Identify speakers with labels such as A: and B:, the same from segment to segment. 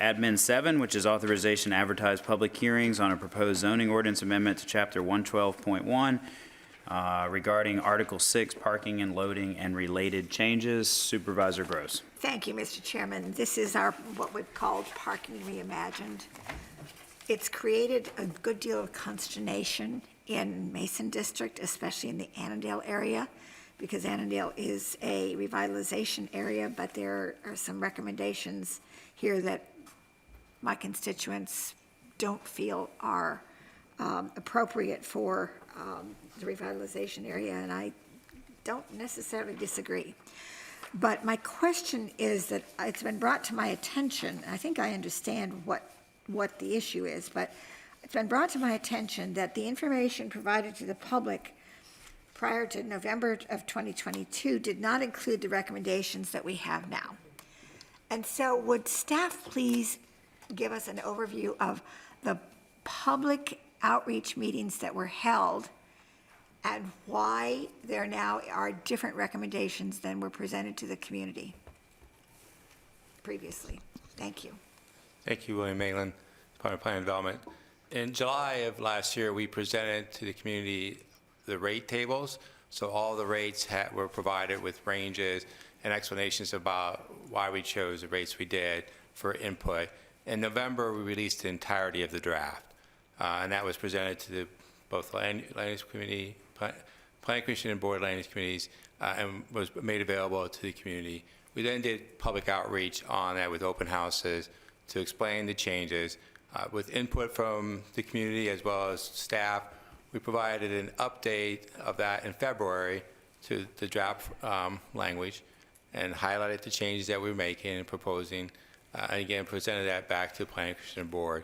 A: Admin 7, which is authorization to advertise public hearings on a proposed zoning ordinance amendment to Chapter 112.1 regarding Article 6, parking and loading and related changes. Supervisor Gross.
B: Thank you, Mr. Chairman. This is our, what we've called Parking Reimagined. It's created a good deal of consternation in Mason District, especially in the Annandale area, because Annandale is a revitalization area, but there are some recommendations here that my constituents don't feel are appropriate for the revitalization area, and I don't necessarily disagree. But my question is that it's been brought to my attention, I think I understand what the issue is, but it's been brought to my attention that the information provided to the public prior to November of 2022 did not include the recommendations that we have now. And so would staff please give us an overview of the public outreach meetings that were held and why there now are different recommendations than were presented to the community previously? Thank you.
C: Thank you, William Mayland, Department of Planning and Development. In July of last year, we presented to the community the rate tables. So all the rates were provided with ranges and explanations about why we chose the rates we did for input. In November, we released the entirety of the draft, and that was presented to both Land Use Committee, Planning Commission and Board of Land Use Committees, and was made available to the community. We then did public outreach on that with open houses to explain the changes. With input from the community as well as staff, we provided an update of that in February to the draft language and highlighted the changes that we were making and proposing, and again presented that back to the Planning Commission and Board.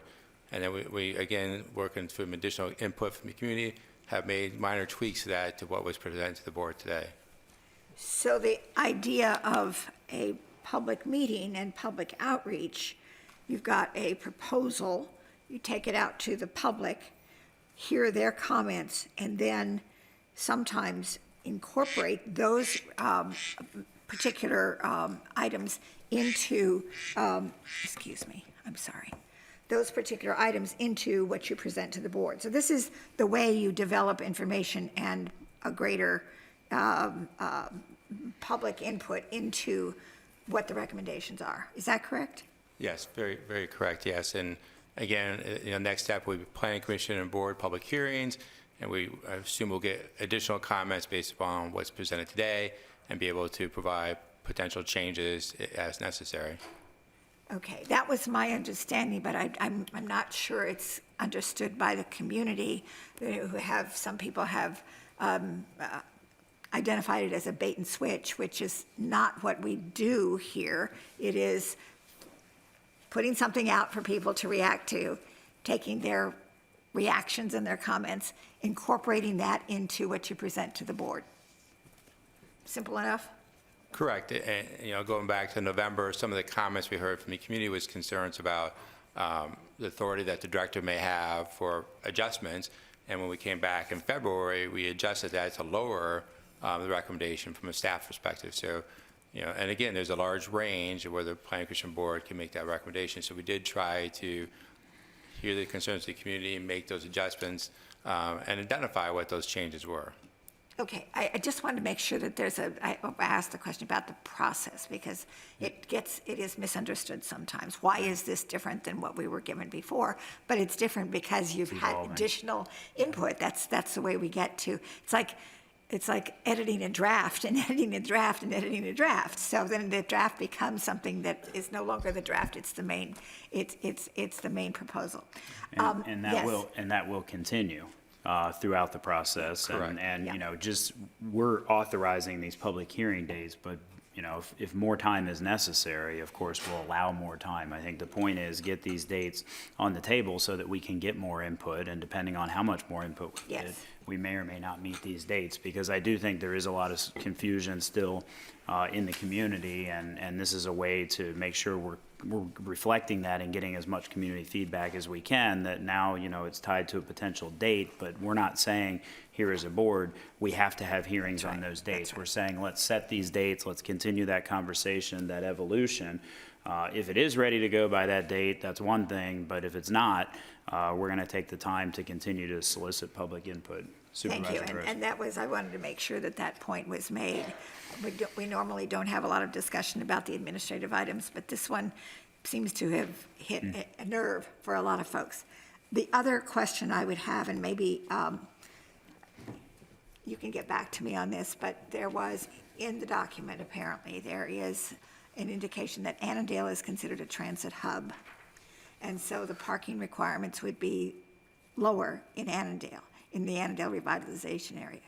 C: And then we again, working through some additional input from the community, have made minor tweaks to that to what was presented to the board today.
B: So the idea of a public meeting and public outreach, you've got a proposal, you take it out to the public, hear their comments, and then sometimes incorporate those particular items into, those particular items into what you present to the board. So this is the way you develop information and a greater public input into what the recommendations are. Is that correct?
C: Yes, very, very correct, yes. And again, next step will be Planning Commission and Board public hearings, and I assume we'll get additional comments based upon what's presented today and be able to provide potential changes as necessary.
B: Okay, that was my understanding, but I'm not sure it's understood by the community. Some people have identified it as a bait and switch, which is not what we do here. It is putting something out for people to react to, taking their reactions and their comments, incorporating that into what you present to the board. Simple enough?
C: Correct. And, going back to November, some of the comments we heard from the community was concerns about the authority that the director may have for adjustments. And when we came back in February, we adjusted that to lower the recommendation from a staff perspective. So, and again, there's a large range of where the Planning Commission Board can make that recommendation. So we did try to hear the concerns of the community and make those adjustments and identify what those changes were.
B: Okay, I just wanted to make sure that I asked the question about the process because it is misunderstood sometimes. Why is this different than what we were given before? But it's different because you've had additional input. That's the way we get to. It's like editing a draft and editing a draft and editing a draft. So then the draft becomes something that is no longer the draft. It's the main. It's the main proposal.
A: And that will continue throughout the process.
C: Correct.
A: And we're authorizing these public hearing days, but if more time is necessary, of course, we'll allow more time. I think the point is get these dates on the table so that we can get more input, and depending on how much more input we get, we may or may not meet these dates, because I do think there is a lot of confusion still in the community, and this is a way to make sure we're reflecting that and getting as much community feedback as we can, that now, it's tied to a potential date, but we're not saying here as a board, we have to have hearings on those dates. We're saying, let's set these dates, let's continue that conversation, that evolution, If it is ready to go by that date, that's one thing, but if it's not, we're going to take the time to continue to solicit public input.
B: Thank you,
A: Supervisor Gross.
B: and that was, I wanted to make sure that that point was made. We normally don't have a lot of discussion about the administrative items, but this one seems to have hit a nerve for a lot of folks. The other question I would have, and maybe you can get back to me on this, but there was, in the document apparently, there is an indication that Annandale is considered a transit hub. And so the parking requirements would be lower in Annandale, in the Annandale revitalization area.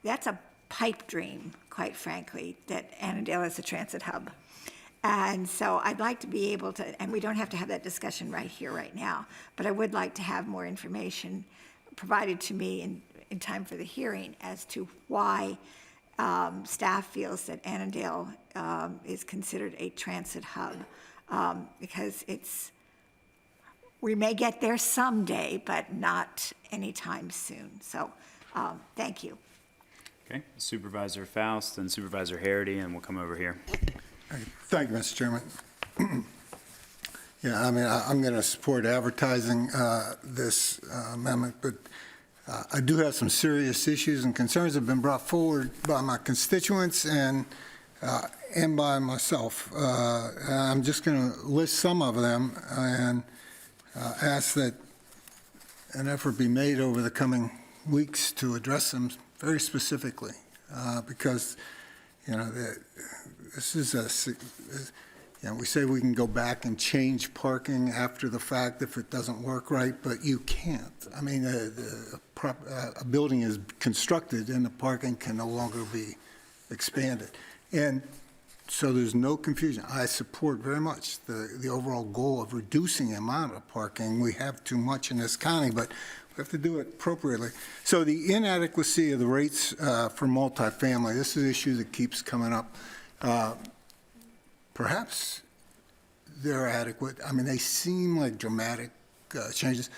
B: That's a pipe dream, quite frankly, that Annandale is a transit hub. And so I'd like to be able to, and we don't have to have that discussion right here, right now, but I would like to have more information provided to me in time for the hearing as to why staff feels that Annandale is considered a transit hub. Because we may get there someday, but not anytime soon. So, thank you.
A: Okay, Supervisor Faust and Supervisor Harity, and we'll come over here.
D: Thank you, Mr. Chairman. Yeah, I mean, I'm going to support advertising this amendment, but I do have some serious issues and concerns that have been brought forward by my constituents and by myself. I'm just going to list some of them and ask that an effort be made over the coming weeks to address them very specifically, because, you know, this is we say we can go back and change parking after the fact if it doesn't work right, but you can't. I mean, a building is constructed and the parking can no longer be expanded. And so there's no confusion. I support very much the overall goal of reducing the amount of parking. We have too much in this county, but we have to do it appropriately. So the inadequacy of the rates for multifamily, this is an issue that keeps coming up. Perhaps they're adequate. I mean, they seem like dramatic changes,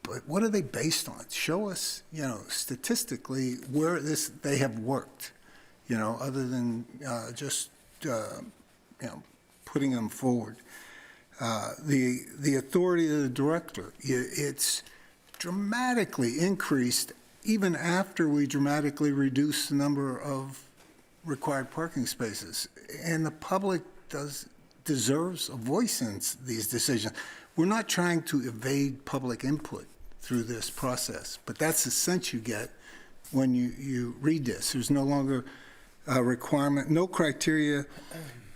D: but what are they based on? Show us, you know, statistically where they have worked, you know, other than just, you know, putting them forward. The authority of the director, it's dramatically increased even after we dramatically reduced the number of required parking spaces. And the public deserves a voice in these decisions. We're not trying to evade public input through this process, but that's the sense you get when you read this. There's no longer a requirement, no criteria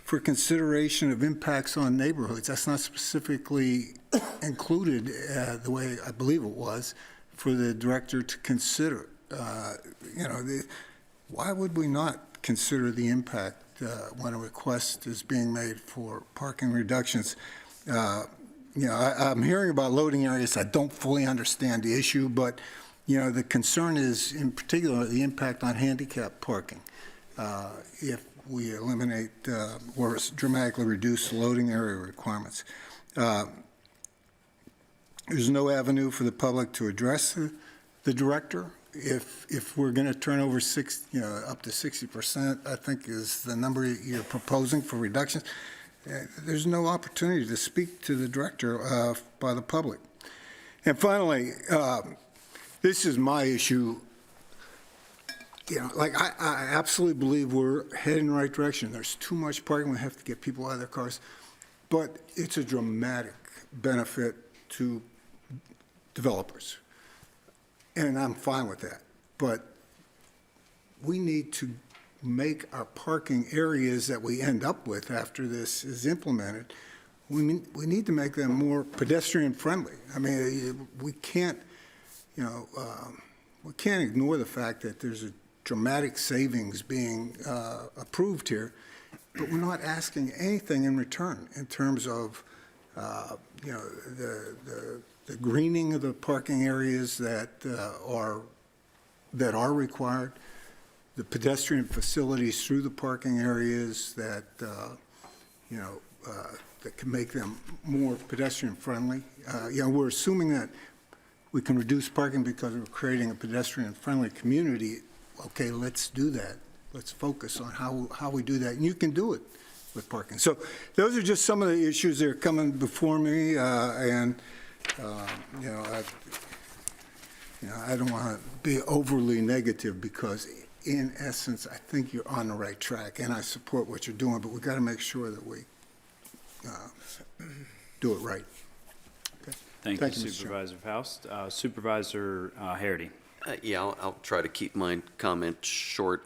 D: for consideration of impacts on neighborhoods. That's not specifically included the way I believe it was for the director to consider. You know, why would we not consider the impact when a request is being made for parking reductions? You know, I'm hearing about loading areas. I don't fully understand the issue, but, you know, the concern is in particular the impact on handicap parking. If we eliminate or dramatically reduce loading area requirements. There's no avenue for the public to address the director. If we're going to turn over up to 60%, I think is the number you're proposing for reductions, there's no opportunity to speak to the director by the public. And finally, this is my issue. You know, like I absolutely believe we're heading in the right direction. There's too much parking. We have to get people out of their cars. But it's a dramatic benefit to developers. And I'm fine with that. But we need to make our parking areas that we end up with after this is implemented, we need to make them more pedestrian friendly. I mean, we can't, you know, we can't ignore the fact that there's a dramatic savings being approved here, but we're not asking anything in return in terms of, you know, the greening of the parking areas that are required, the pedestrian facilities through the parking areas that, you know, that can make them more pedestrian friendly. You know, we're assuming that we can reduce parking because we're creating a pedestrian friendly community. Okay, let's do that. Let's focus on how we do that. And you can do it with parking. So those are just some of the issues that are coming before me, and, you know, I don't want to be overly negative because in essence, I think you're on the right track and I support what you're doing, but we've got to make sure that we do it right. Okay.
A: Thank you,
D: Mr. Chairman.
A: Supervisor Faust. Supervisor Harity.
E: Yeah, I'll try to keep my comment short.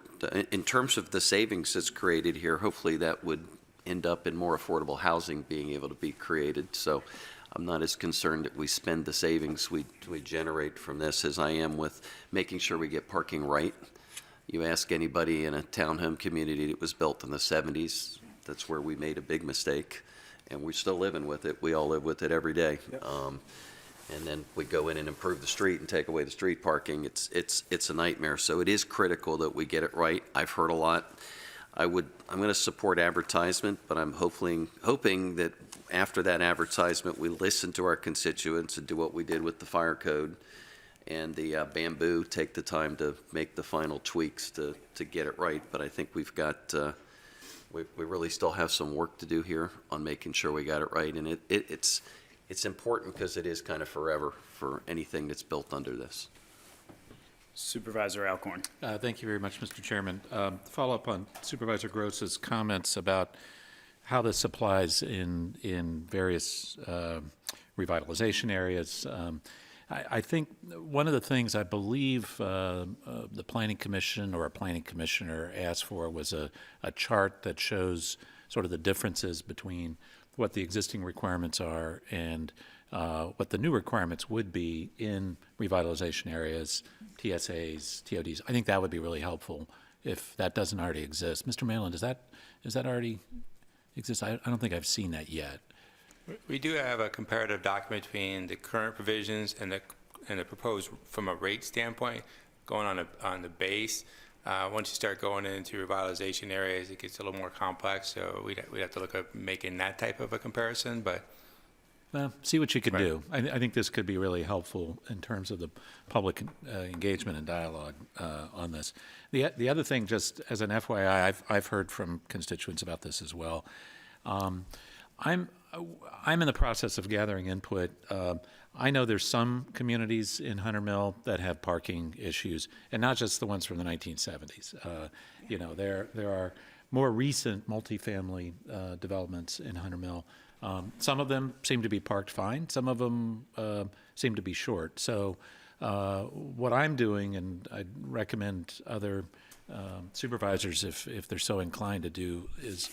E: In terms of the savings that's created here, hopefully that would end up in more affordable housing being able to be created. So I'm not as concerned that we spend the savings we generate from this as I am with making sure we get parking right. You ask anybody in a townhome community that was built in the 70s, that's where we made a big mistake, and we're still living with it. We all live with it every day.
D: Yep.
E: And then we go in and improve the street and take away the street parking. It's a nightmare. So it is critical that we get it right. I've heard a lot. I'm going to support advertisement, but I'm hoping that after that advertisement, we listen to our constituents and do what we did with the fire code and the bamboo, take the time to make the final tweaks to get it right. But I think we've got, we really still have some work to do here on making sure we got it right. And it's important because it is kind of forever for anything that's built under this.
A: Supervisor Alcorn.
F: Thank you very much, Mr. Chairman. To follow up on Supervisor Gross's comments about how this applies in various revitalization areas, I think one of the things I believe the Planning Commission or a planning commissioner asked for was a chart that shows sort of the differences between what the existing requirements are and what the new requirements would be in revitalization areas, TSAs, TODs. I think that would be really helpful if that doesn't already exist. Mr. Malin, does that already exist? I don't think I've seen that yet.
C: We do have a comparative document between the current provisions and the proposed from a rate standpoint, going on the base. Once you start going into revitalization areas, it gets a little more complex. So we'd have to look at making that type of a comparison. But
F: See what you can
C: Right.
F: do. I think this could be really helpful in terms of the public engagement and dialogue on this. The other thing, just as an FYI, I've heard from constituents about this as well. I'm in the process of gathering input. I know there's some communities in Hunter Mill that have parking issues, and not just the ones from the 1970s. You know, there are more recent multifamily developments in Hunter Mill. Some of them seem to be parked fine. Some of them seem to be short. So what I'm doing, and I'd recommend other supervisors, if they're so inclined to do, is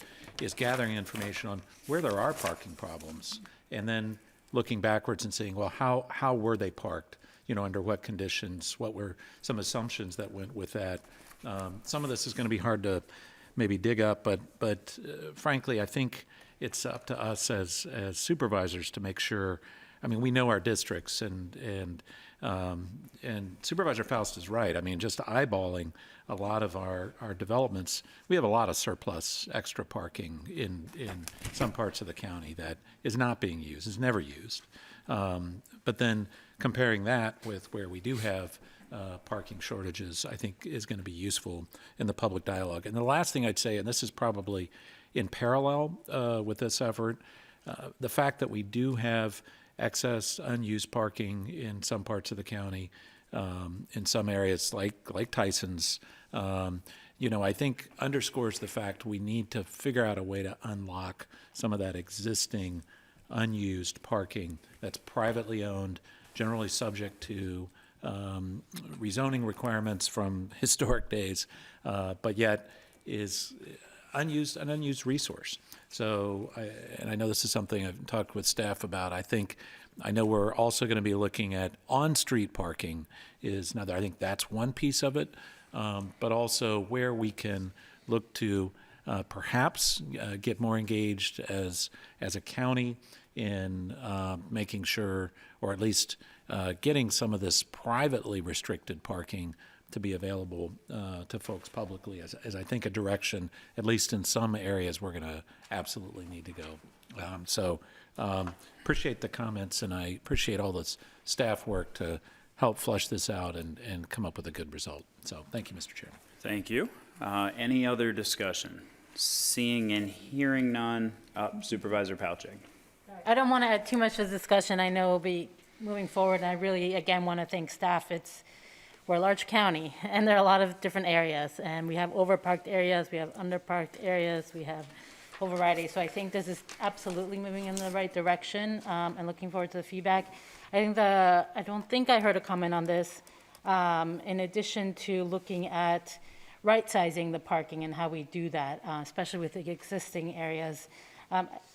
F: gathering information on where there are parking problems, and then looking backwards and saying, well, how were they parked? You know, under what conditions? What were some assumptions that went with that? Some of this is going to be hard to maybe dig up, but frankly, I think it's up to us as supervisors to make sure. I mean, we know our districts, and Supervisor Faust is right. I mean, just eyeballing a lot of our developments, we have a lot of surplus extra parking in some parts of the county that is not being used, is never used. But then comparing that with where we do have parking shortages, I think is going to be useful in the public dialogue. And the last thing I'd say, and this is probably in parallel with this effort, the fact that we do have excess unused parking in some parts of the county, in some areas like Tyson's, you know, I think underscores the fact we need to figure out a way to unlock some of that existing unused parking that's privately owned, generally subject to rezoning requirements from historic days, but yet is an unused resource. So, and I know this is something I've talked with staff about. I know we're also going to be looking at on-street parking is another. I think that's one piece of it, but also where we can look to perhaps get more engaged as a county in making sure, or at least getting some of this privately restricted parking to be available to folks publicly as I think a direction, at least in some areas, we're going to absolutely need to go. Appreciate the comments, and I appreciate all the staff work to help flush this out and come up with a good result. So thank you, Mr. Chairman.
A: Thank you. Any other discussion? Seeing and hearing none, Supervisor Palchik.
G: I don't want to add too much to the discussion. I know we'll be moving forward, and I really, again, want to thank staff. We're a large county, and there are a lot of different areas, and we have overparked areas, we have underparked areas, we have a whole variety. So I think this is absolutely moving in the right direction, and looking forward to the feedback. I don't think I heard a comment on this. In addition to looking at right-sizing the parking and how we do that, especially with the existing areas,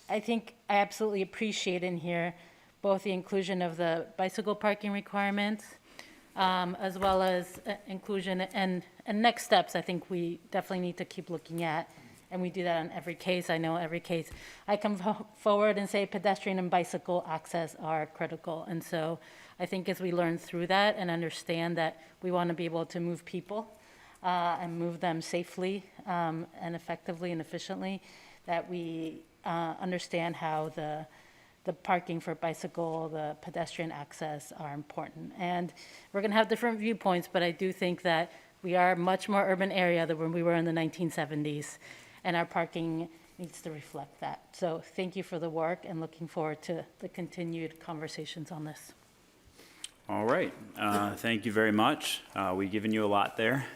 G: I think I absolutely appreciate in here both the inclusion of the bicycle parking requirements, as well as inclusion and next steps. I think we definitely need to keep looking at, and we do that on every case. I know every case I come forward and say pedestrian and bicycle access are critical. And so I think as we learn through that and understand that we want to be able to move people and move them safely and effectively and efficiently, that we understand how the parking for bicycle, the pedestrian access are important. And we're going to have different viewpoints, but I do think that we are a much more urban area than when we were in the 1970s, and our parking needs to reflect that. So thank you for the work, and looking forward to the continued conversations on this.
A: All right, thank you very much. We've given you a lot there.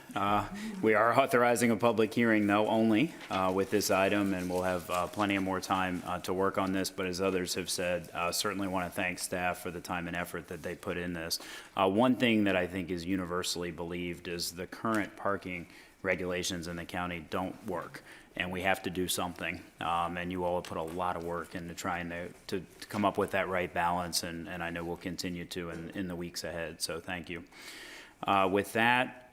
A: We are authorizing a public hearing, though, only with this item, and we'll have plenty of more time to work on this. But as others have said, certainly want to thank staff for the time and effort that they put in this. One thing that I think is universally believed is the current parking regulations in the county don't work, and we have to do something. And you all have put a lot of work into trying to come up with that right balance, and I know we'll continue to in the weeks ahead, so thank you. With that,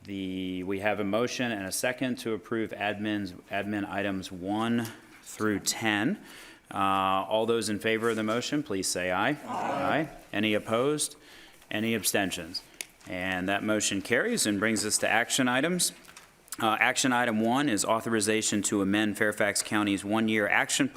A: we have a motion and a second to approve admin items 1 through 10. All those in favor of the motion, please say aye. Aye. Any opposed? Any abstentions? And that motion carries and brings us to action items. Action item 1 is authorization to amend Fairfax County's one-year action